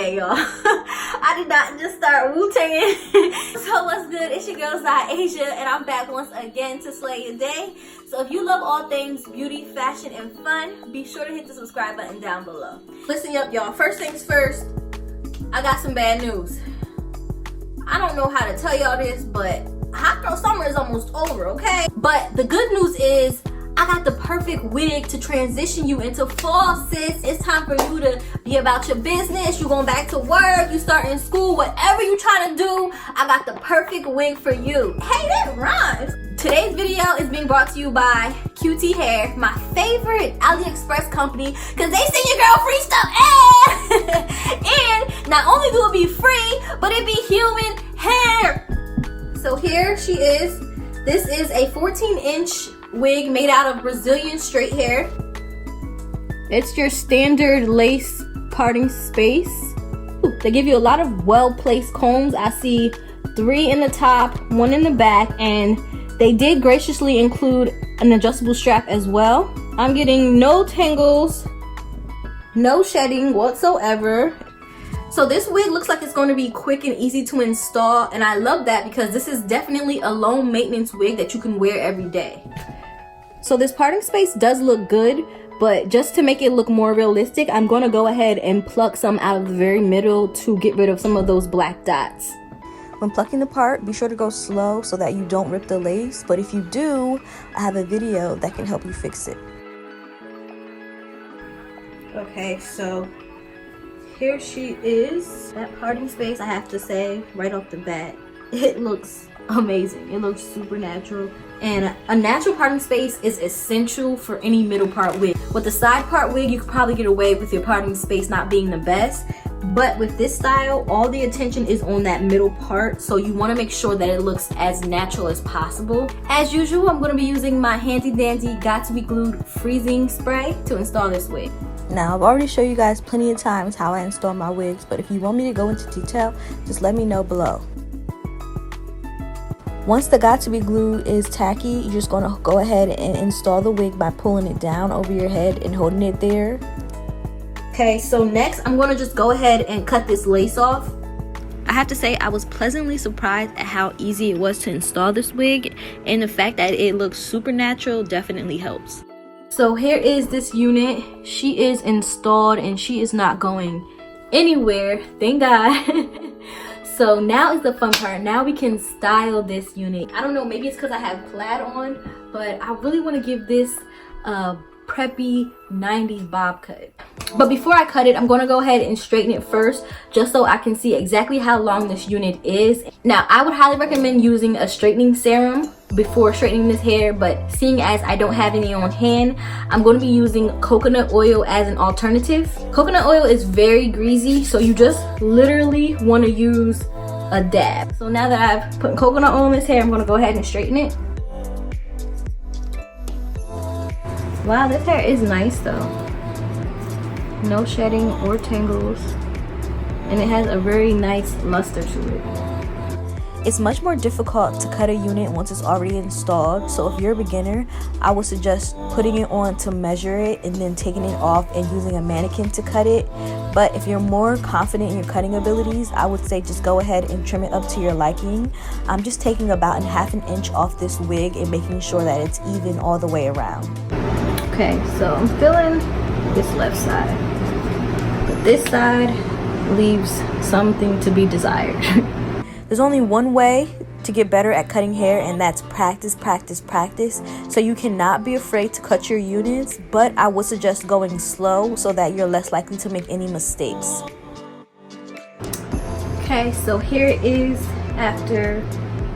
bad, y'all. I did not just start Wu-Tanging. So what's good? It's your girl Ziasia, and I'm back once again to slay your day. So if you love all things beauty, fashion, and fun, be sure to hit the subscribe button down below. Listen up, y'all. First things first, I got some bad news. I don't know how to tell y'all this, but hot girl summer is almost over, okay? But the good news is I got the perfect wig to transition you into fall, sis. It's time for you to be about your business. You going back to work, you starting school, whatever you trying to do, I got the perfect wig for you. Hey, that rhymes. Today's video is being brought to you by QT Hair, my favorite Aliexpress company, because they send your girl free stuff. And not only do it be free, but it be human hair. So here she is. This is a 14-inch wig made out of Brazilian straight hair. It's your standard lace parting space. Ooh, they give you a lot of well-placed combs. I see 3 in the top, 1 in the back, and they did graciously include an adjustable strap as well. I'm getting no tangles, no shedding whatsoever. So this wig looks like it's going to be quick and easy to install, and I love that because this is definitely a low maintenance wig that you can wear every day. So this parting space does look good, but just to make it look more realistic, I'm going to go ahead and pluck some out of the very middle to get rid of some of those black dots. When plucking the part, be sure to go slow so that you don't rip the lace, but if you do, I have a video that can help you fix it. Okay, so here she is. That parting space, I have to say right off the bat, it looks amazing. It looks super natural, and a natural parting space is essential for any middle part wig. With the side part wig, you could probably get away with your parting space not being the best, but with this style, all the attention is on that middle part, so you want to make sure that it looks as natural as possible. As usual, I'm going to be using my handy dandy got to be glued freezing spray to install this wig. Now, I've already shown you guys plenty of times how I install my wigs, but if you want me to go into detail, just let me know below. Once the got to be glue is tacky, you're just going to go ahead and install the wig by pulling it down over your head and holding it there. Okay, so next I'm going to just go ahead and cut this lace off. I have to say I was pleasantly surprised at how easy it was to install this wig, and the fact that it looks super natural definitely helps. So here is this unit. She is installed and she is not going anywhere, thank God. So now is the fun part. Now we can style this unit. I don't know, maybe it's because I have plaid on, but I really want to give this a preppy 90s bob cut. But before I cut it, I'm going to go ahead and straighten it first, just so I can see exactly how long this unit is. Now, I would highly recommend using a straightening serum before straightening this hair, but seeing as I don't have any on hand, I'm going to be using coconut oil as an alternative. Coconut oil is very greasy, so you just literally want to use a dab. So now that I've put coconut oil in this hair, I'm going to go ahead and straighten it. Wow, this hair is nice though. No shedding or tangles, and it has a very nice luster to it. It's much more difficult to cut a unit once it's already installed, so if you're a beginner, I would suggest putting it on to measure it and then taking it off and using a mannequin to cut it. But if you're more confident in your cutting abilities, I would say just go ahead and trim it up to your liking. I'm just taking about ½ an inch off this wig and making sure that it's even all the way around. Okay, so I'm filling this left side, but this side leaves something to be desired. There's only one way to get better at cutting hair, and that's practice, practice, practice. So you cannot be afraid to cut your units, but I would suggest going slow so that you're less likely to make any mistakes. Okay, so here it is after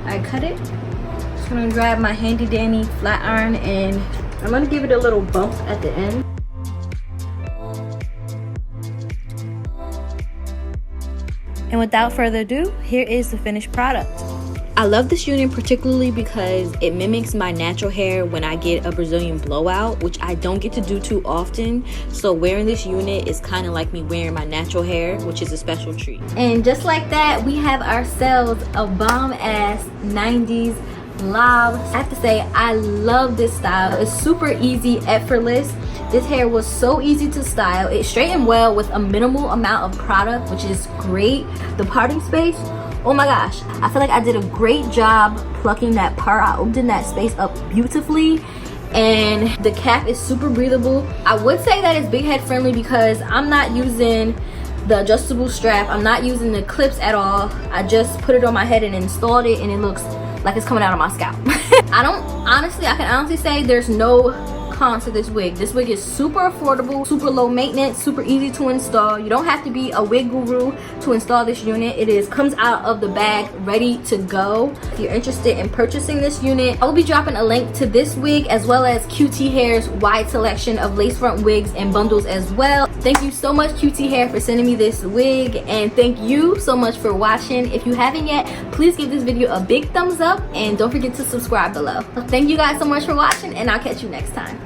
I cut it. Just gonna grab my handy dandy flat iron and I'm gonna give it a little bump at the end. And without further ado, here is the finished product. I love this unit particularly because it mimics my natural hair when I get a Brazilian blowout, which I don't get to do too often. So wearing this unit is kind of like me wearing my natural hair, which is a special treat. And just like that, we have ourselves a bomb-ass 90s LOB. I have to say, I love this style. It's super easy, effortless. This hair was so easy to style. It straightened well with a minimal amount of product, which is great. The parting space, oh my gosh, I feel like I did a great job plucking that part. I opened that space up beautifully, and the cap is super breathable. I would say that it's big head friendly because I'm not using the adjustable strap. I'm not using the clips at all. I just put it on my head and installed it, and it looks like it's coming out of my scalp. I can honestly say there's no con to this wig. This wig is super affordable, super low maintenance, super easy to install. You don't have to be a wig guru to install this unit. It comes out of the bag ready to go. If you're interested in purchasing this unit, I will be dropping a link to this wig as well as QT Hair's wide selection of lace front wigs and bundles as well. Thank you so much, QT Hair, for sending me this wig, and thank you so much for watching. If you haven't yet, please give this video a big thumbs up and don't forget to subscribe below. Thank you guys so much for watching, and I'll catch you next time.